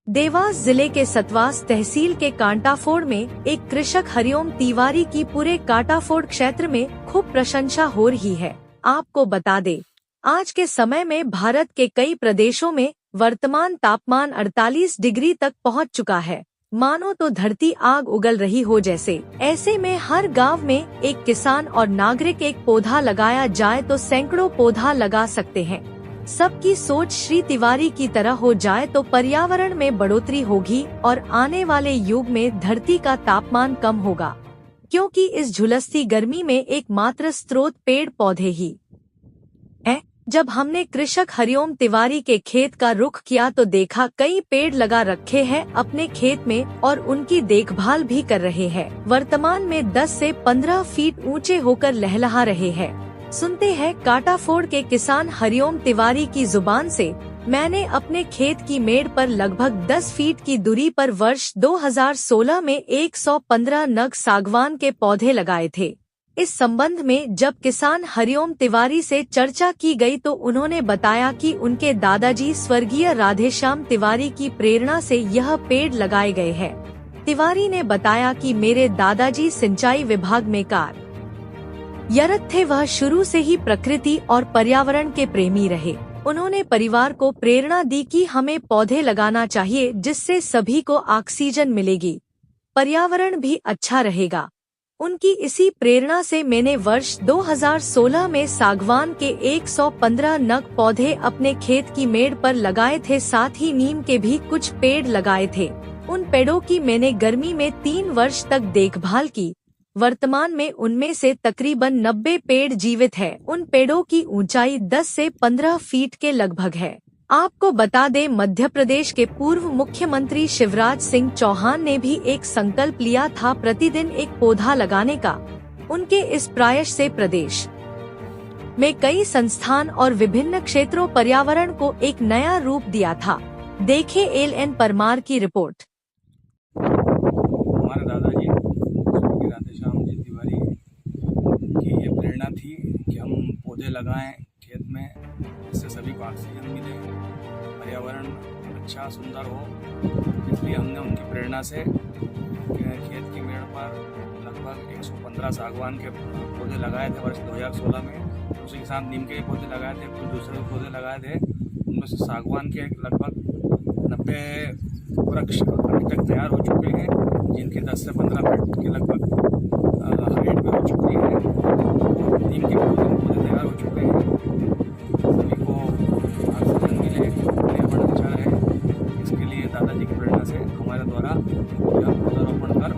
देवास जिले के सतवास तहसील के कांटाफोड़ में एक कृषक हरिओम तिवारी की पूरे कांटाफोड़ क्षेत्र में खूब प्रशंसा हो रही है। आपको बता दें, आज के समय में भारत के कई प्रदेशों में वर्तमान तापमान 48 डिग्री तक पहुंच चुका है। मानो तो धरती आग उगल रही हो जैसे। ऐसे में हर गांव में एक किसान और नागरिक एक पौधा लगाया जाए तो सैकड़ों पौधा लगा सकते हैं। सबकी सोच श्री तिवारी की तरह हो जाए तो पर्यावरण में बढ़ोतरी होगी और आने वाले युग में धरती का तापमान कम होगा, क्योंकि इस झुलसती गर्मी में एकमात्र स्रोत पेड़ पौधे ही है। जब हमने कृषक हरिओम तिवारी के खेत का रुख किया तो देखा कई पेड़ लगा रखे हैं अपने खेत में और उनकी देखभाल भी कर रहे हैं। वर्तमान में 10 से 15 फीट ऊंचे होकर लहलहा रहे हैं। सुनते हैं कांटाफोड़ के किसान हरिओम तिवारी की जुबान से। मैंने अपने खेत की मेड़ पर लगभग 10 फीट की दूरी पर वर्ष 2016 में 115 नग सागवान के पौधे लगाए थे। इस संबंध में जब किसान हरिओम तिवारी से चर्चा की गई तो उन्होंने बताया कि उनके दादाजी स्वर्गीय राधेश्याम तिवारी की प्रेरणा से यह पेड़ लगाए गए हैं। तिवारी ने बताया कि मेरे दादाजी सिंचाई विभाग में कार्यरत थे। वह शुरू से ही प्रकृति और पर्यावरण के प्रेमी रहे। उन्होंने परिवार को प्रेरणा दी कि हमें पौधे लगाना चाहिए, जिससे सभी को ऑक्सीजन मिलेगी, पर्यावरण भी अच्छा रहेगा। उनकी इसी प्रेरणा से मैंने वर्ष 2016 में सागवान के 115 नग पौधे अपने खेत की मेड़ पर लगाए थे। साथ ही नीम के भी कुछ पेड़ लगाए थे। उन पेड़ों की मैंने गर्मी में 3 वर्ष तक देखभाल की। वर्तमान में उनमें से तकरीबन 90 पेड़ जीवित है। उन पेड़ों की ऊंचाई 10 से 15 फीट के लगभग है। आपको बता दें, मध्य प्रदेश के पूर्व मुख्यमंत्री शिवराज सिंह चौहान ने भी एक संकल्प लिया था प्रतिदिन एक पौधा लगाने का। उनके इस प्रयास से प्रदेश में कई संस्थान और विभिन्न क्षेत्रों पर्यावरण को एक नया रूप दिया था। देखें LN परमार की रिपोर्ट। हमारे दादाजी राधेश्याम जी तिवारी की ये प्रेरणा थी कि हम पौधे लगाएं खेत में, जिससे सभी को ऑक्सीजन मिले, पर्यावरण अच्छा सुंदर हो। इसलिए हमने उनकी प्रेरणा से खेत की मेड़ पर लगभग 115 सागवान के पौधे लगाए थे वर्ष 2016 में। उसी के साथ नीम के पौधे लगाए थे, कुछ दूसरे पौधे लगाए थे। उनमें से सागवान के लगभग 90 वृक्ष अभी तक तैयार हो चुके हैं, जिनकी 10 से 15 फीट के लगभग हाइट में हो चुकी है। नीम के पौधे तैयार हो चुके हैं। सभी को ऑक्सीजन मिले, पर्यावरण अच्छा रहे, इसके लिए दादाजी की प्रेरणा से हमारे द्वारा यह पौधारोपण कर